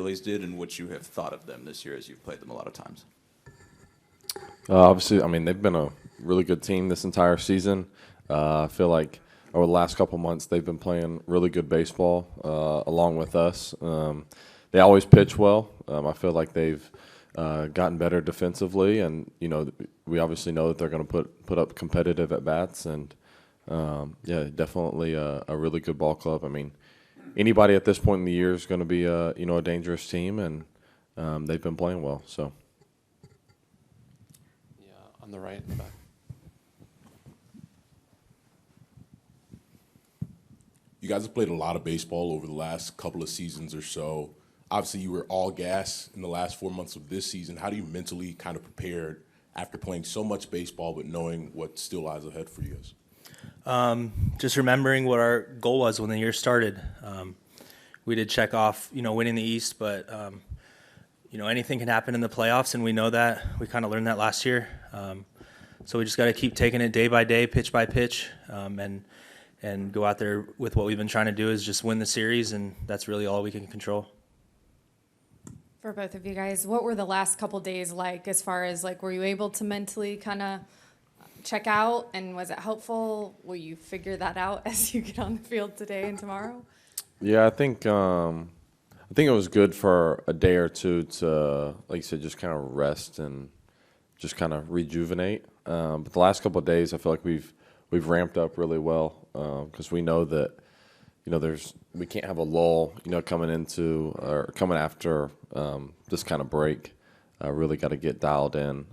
Phillies did and what you have thought of them this year as you've played them a lot of times? Obviously, I mean, they've been a really good team this entire season. I feel like over the last couple months they've been playing really good baseball along with us. They always pitch well. I feel like they've gotten better defensively, and we obviously know that they're going to put up competitive at bats, and yeah, definitely a really good ball club. I mean, anybody at this point in the year is going to be a dangerous team, and they've been playing well. So yeah, on the right in the back. You guys have played a lot of baseball over the last couple of seasons or so. Obviously, you were all gas in the last 4 months of this season. How do you mentally kind of prepare after playing so much baseball but knowing what still lies ahead for you guys? Just remembering what our goal was when the year started. We did check off, winning the East, but, anything can happen in the playoffs, and we know that. We kind of learned that last year. So we just got to keep taking it day by day, pitch by pitch, and go out there with what we've been trying to do is just win the series, and that's really all we can control. For both of you guys, what were the last couple days like as far as were you able to mentally kind of check out, and was it helpful? Will you figure that out as you get on the field today and tomorrow? yeah, I think it was good for a day or two to, like you said, just kind of rest and just kind of rejuvenate. But the last couple of days, I feel like we've ramped up really well because we know that we can't have a lull coming into or coming after this kind of break. Really got to get dialed in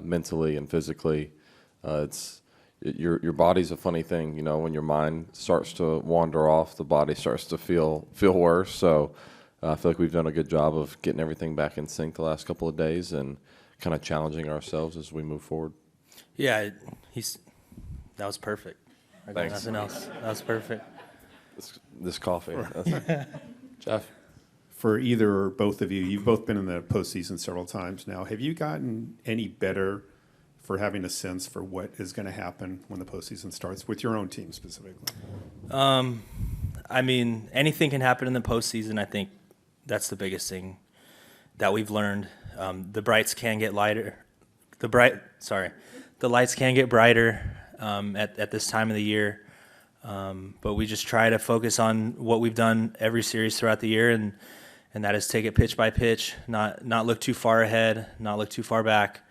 mentally and physically. Your body's a funny thing, when your mind starts to wander off, the body starts to feel worse. So I feel like we've done a good job of getting everything back in sync the last couple of days and kind of challenging ourselves as we move forward. Yeah, that was perfect. I got Thanks. nothing else. That was perfect. This coffee. Jeff? For either or both of you, you've both been in the postseason several times now. Have you gotten any better for having a sense for what is going to happen when the postseason starts with your own team specifically? I mean, anything can happen in the postseason. I think that's the biggest thing that we've learned. The lights can get lighter. The lights can get brighter at this time of the year. But we just try to focus on what we've done every series throughout the year, and that is take it pitch by pitch, not look too far ahead, not look too far back,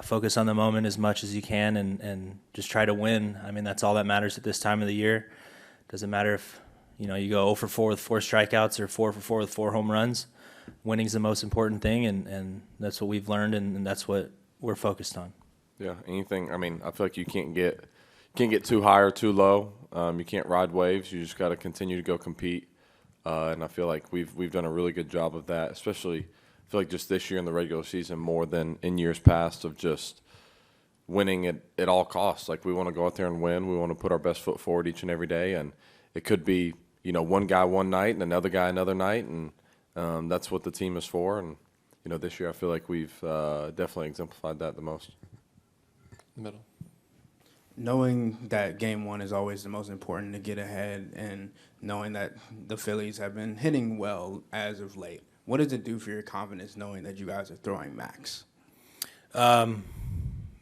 focus on the moment as much as you can, and just try to win. I mean, that's all that matters at this time of the year. Doesn't matter if you go 0 for 4 with 4 strikeouts or 4 for 4 with 4 home runs. Winning's the most important thing, and that's what we've learned, and that's what we're focused on. Yeah, anything. I mean, I feel like you can't get too high or too low. You can't ride waves. You just got to continue to go compete. And I feel like we've done a really good job of that, especially I feel like just this year in the regular season more than in years past of just winning at all costs. Like we want to go out there and win. We want to put our best foot forward each and every day. And it could be, one guy one night and another guy another night. And that's what the team is for. And, this year I feel like we've definitely exemplified that the most. The middle. Knowing that game one is always the most important to get ahead, and knowing that the Phillies have been hitting well as of late, what does it do for your confidence knowing that you guys are throwing Max?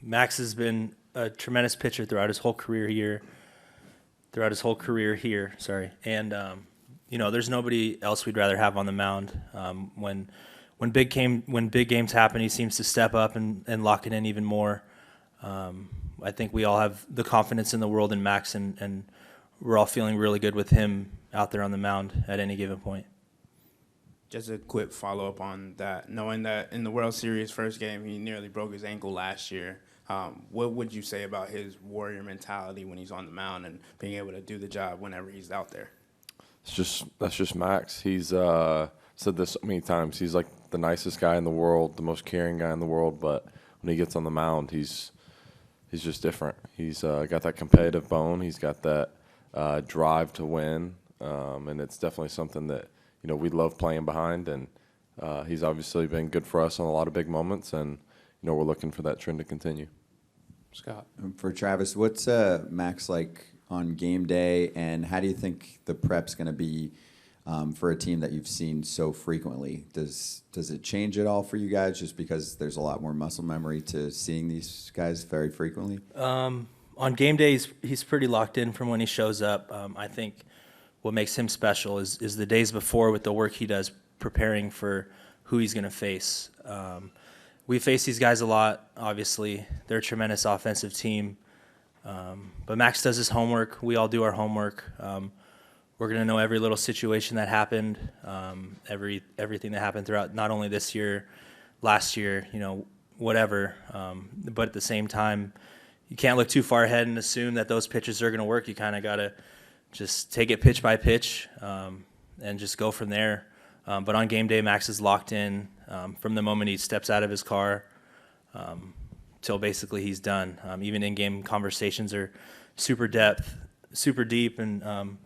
Max has been a tremendous pitcher throughout his whole career here. And there's nobody else we'd rather have on the mound. When big games happen, he seems to step up and lock it in even more. I think we all have the confidence in the world in Max, and we're all feeling really good with him out there on the mound at any given point. Just a quick follow-up on that. Knowing that in the World Series first game, he nearly broke his ankle last year, what would you say about his warrior mentality when he's on the mound and being able to do the job whenever he's out there? That's just Max. He's said this so many times. He's like the nicest guy in the world, the most caring guy in the world, but when he gets on the mound, he's just different. He's got that competitive bone. He's got that drive to win, and it's definitely something that we love playing behind. And he's obviously been good for us on a lot of big moments, and we're looking for that trend to continue. Scott. For Travis, what's Max like on game day, and how do you think the prep's going to be for a team that you've seen so frequently. Does it change at all for you guys just because there's a lot more muscle memory to seeing these guys very frequently? On game days, he's pretty locked in from when he shows up. I think what makes him special is the days before with the work he does preparing for who he's going to face. We face these guys a lot, obviously. They're a tremendous offensive team. But Max does his homework. We all do our homework. We're going to know every little situation that happened, everything that happened throughout not only this year, last year, whatever. But at the same time, you can't look too far ahead and assume that those pitches are going to work. You kind of got to just take it pitch by pitch and just go from there. But on game day, Max is locked in from the moment he steps out of his car till basically he's done. Even in-game conversations are super deep, and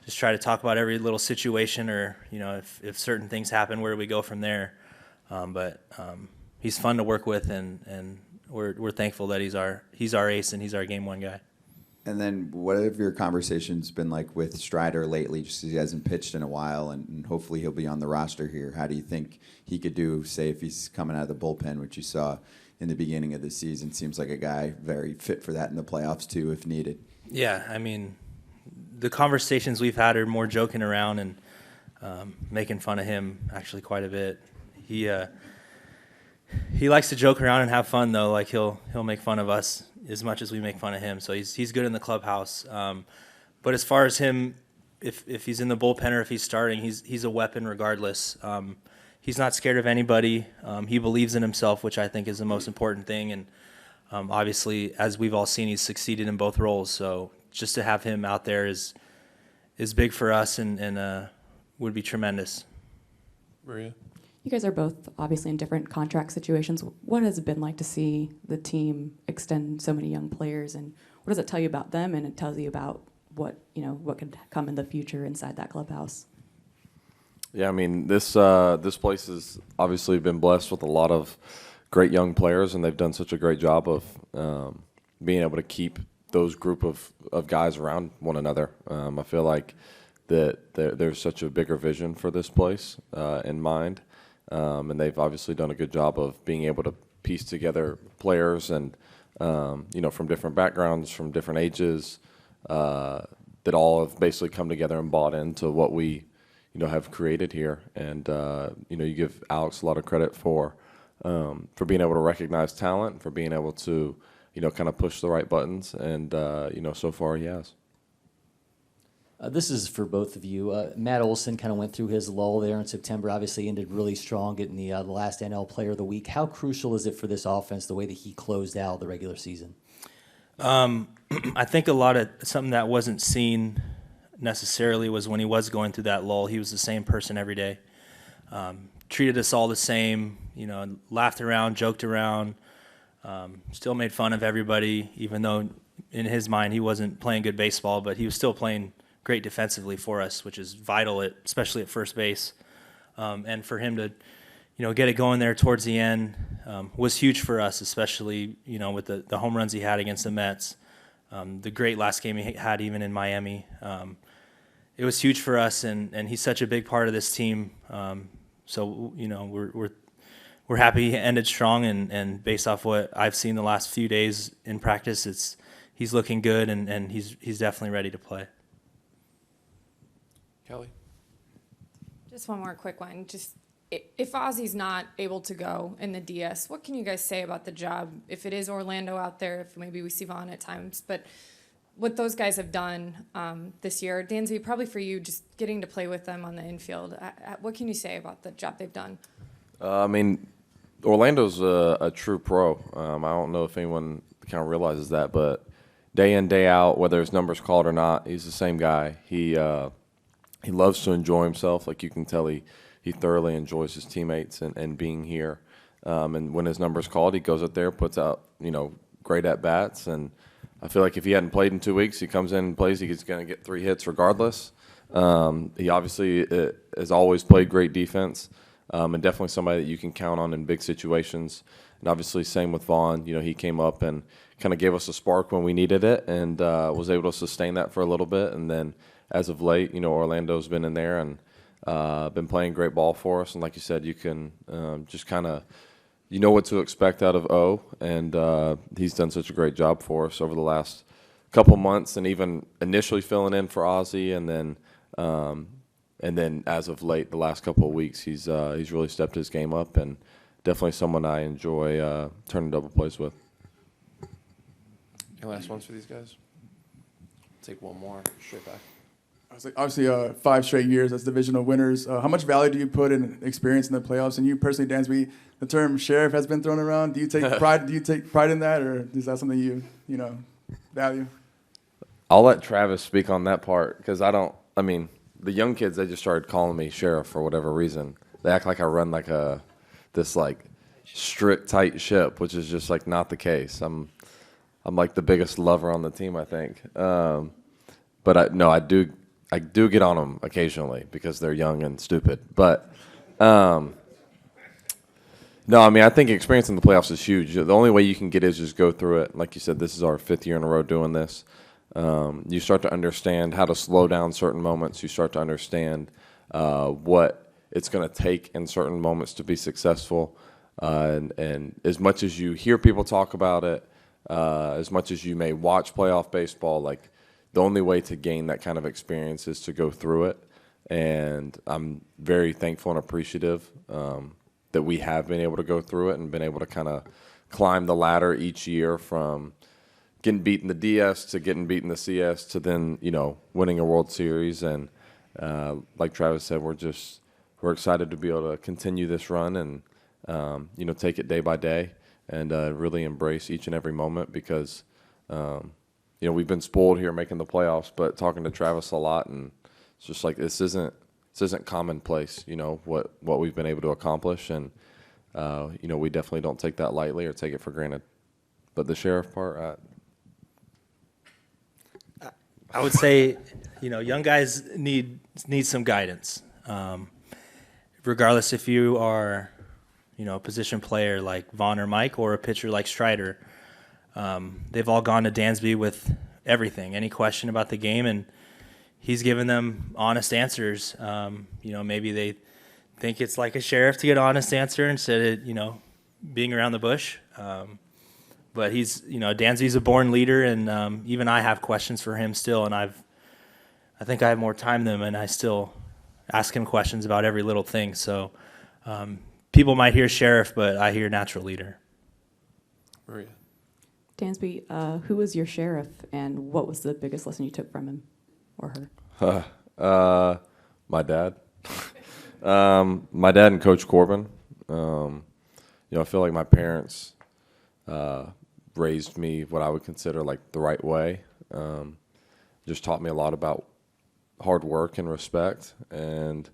just try to talk about every little situation, or if certain things happen, where do we go from there? But he's fun to work with, and we're thankful that he's our ace and he's our game one guy. And then what have your conversations been like with Strider lately, just because he hasn't pitched in a while, and hopefully he'll be on the roster here? How do you think he could do, say, if he's coming out of the bullpen, which you saw in the beginning of the season? Seems like a guy very fit for that in the playoffs, too, if needed. Yeah, I mean, the conversations we've had are more joking around and making fun of him actually quite a bit. He likes to joke around and have fun, though. Like he'll make fun of us as much as we make fun of him. So he's good in the clubhouse. But as far as him, if he's in the bullpen or if he's starting, he's a weapon regardless. He's not scared of anybody. He believes in himself, which I think is the most important thing. And obviously, as we've all seen, he's succeeded in both roles. So just to have him out there is big for us and would be tremendous. Maria? You guys are both obviously in different contract situations. What has it been like to see the team extend so many young players, and what does it tell you about them, and it tells you about what could come in the future inside that clubhouse? Yeah, I mean, this place has obviously been blessed with a lot of great young players, and they've done such a great job of being able to keep those group of guys around one another. I feel like that there's such a bigger vision for this place in mind. And they've obviously done a good job of being able to piece together players and, from different backgrounds, from different ages, that all have basically come together and bought into what we, have created here. And, you give Alex a lot of credit for being able to recognize talent, for being able to, kind of push the right buttons. And, so far he has. This is for both of you. Matt Olson kind of went through his lull there in September, obviously ended really strong, getting the last NL Player of the Week. How crucial is it for this offense, the way that he closed out the regular season? I think a lot of something that wasn't seen necessarily was when he was going through that lull, he was the same person every day. Treated us all the same, laughed around, joked around, still made fun of everybody, even though in his mind he wasn't playing good baseball, but he was still playing great defensively for us, which is vital, especially at first base. And for him to, get it going there towards the end was huge for us, especially, with the home runs he had against the Mets. The great last game he had even in Miami. It was huge for us, and he's such a big part of this team. So, we're happy he ended strong, and based off what I've seen the last few days in practice, he's looking good, and he's definitely ready to play. Kelly? Just one more quick one. Just if Ozzy's not able to go in the DS, what can you guys say about the job? If it is Orlando out there, if maybe we see Vaughn at times, but what those guys have done this year, Dansby, probably for you, just getting to play with them on the infield, what can you say about the job they've done? I mean, Orlando's a true pro. I don't know if anyone kind of realizes that, but day in, day out, whether his number's called or not, he's the same guy. He loves to enjoy himself. Like you can tell, he thoroughly enjoys his teammates and being here. And when his number's called, he goes out there, puts out, great at-bats. And I feel like if he hadn't played in 2 weeks, he comes in and plays, he's going to get 3 hits regardless. He obviously has always played great defense, and definitely somebody that you can count on in big situations. And obviously same with Vaughn. He came up and kind of gave us a spark when we needed it and was able to sustain that for a little bit. And then as of late, Orlando's been in there and been playing great ball for us. And like you said, you can just kind of, you know what to expect out of O, and he's done such a great job for us over the last couple months, and even initially filling in for Ozzie, and then as of late, the last couple of weeks, he's really stepped his game up, and definitely someone I enjoy turning double plays with. Any last ones for these guys? Take one more straight back. I was like, obviously, 5 straight years as divisional winners. How much value do you put in experience in the playoffs? And you personally, Dansby, the term sheriff has been thrown around. Do you take pride? Do you take pride in that, or is that something you value? I'll let Travis speak on that part, because I mean, the young kids, they just started calling me sheriff for whatever reason. They act like I run like this strict, tight ship, which is just like not the case. I'm like the biggest lover on the team, I think. But I do get on them occasionally because they're young and stupid. But no, I mean, I think experience in the playoffs is huge. The only way you can get it is just go through it. Like you said, this is our 5th year in a row doing this. You start to understand how to slow down certain moments. You start to understand what it's going to take in certain moments to be successful. And as much as you hear people talk about it, as much as you may watch playoff baseball, like the only way to gain that kind of experience is to go through it. And I'm very thankful and appreciative that we have been able to go through it and been able to kind of climb the ladder each year from getting beat in the DS to getting beat in the CS to then, winning a World Series. And like Travis said, we're excited to be able to continue this run and, take it day by day and really embrace each and every moment because, we've been spoiled here making the playoffs, but talking to Travis a lot, and it's just like this isn't commonplace, what we've been able to accomplish. And, we definitely don't take that lightly or take it for granted. But the sheriff part, I would say, young guys need some guidance. Regardless if you are, a position player like Vaughn or Mike or a pitcher like Strider, they've all gone to Dansby with everything, any question about the game, and he's given them honest answers. Maybe they think it's like a sheriff to get an honest answer instead of, being around the bush. But he's, Dansby's a born leader, and even I have questions for him still, and I think I have more time than him, and I still ask him questions about every little thing. So people might hear sheriff, but I hear natural leader. Maria. Dansby, who was your sheriff, and what was the biggest lesson you took from him or her? My dad. My dad and Coach Corbin. I feel like my parents raised me what I would consider like the right way. Just taught me a lot about hard work and respect. And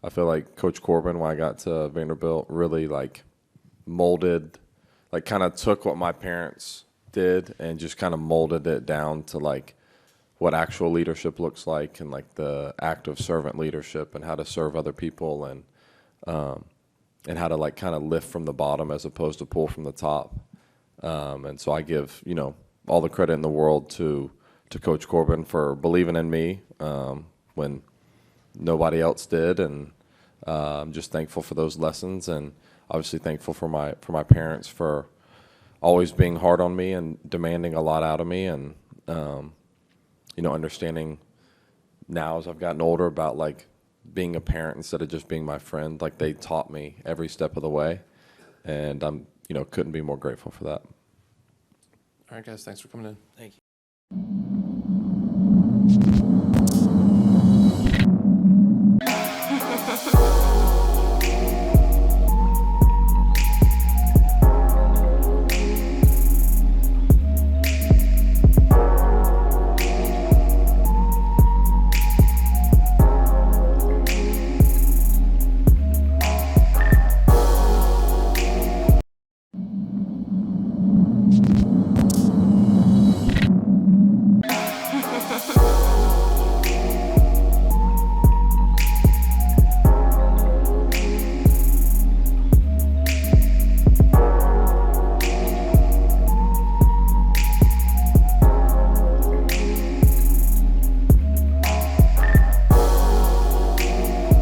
I feel like Coach Corbin, when I got to Vanderbilt, really like molded, like kind of took what my parents did and just kind of molded it down to like what actual leadership looks like, and like the active servant leadership and how to serve other people, and how to like kind of lift from the bottom as opposed to pull from the top. And so I give, all the credit in the world to Coach Corbin for believing in me when nobody else did. And I'm just thankful for those lessons, and obviously thankful for my parents for always being hard on me and demanding a lot out of me, and understanding now as I've gotten older about like being a parent instead of just being my friend. Like they taught me every step of the way, and I'm couldn't be more grateful for that. All right, guys, thanks for coming in. Thank you.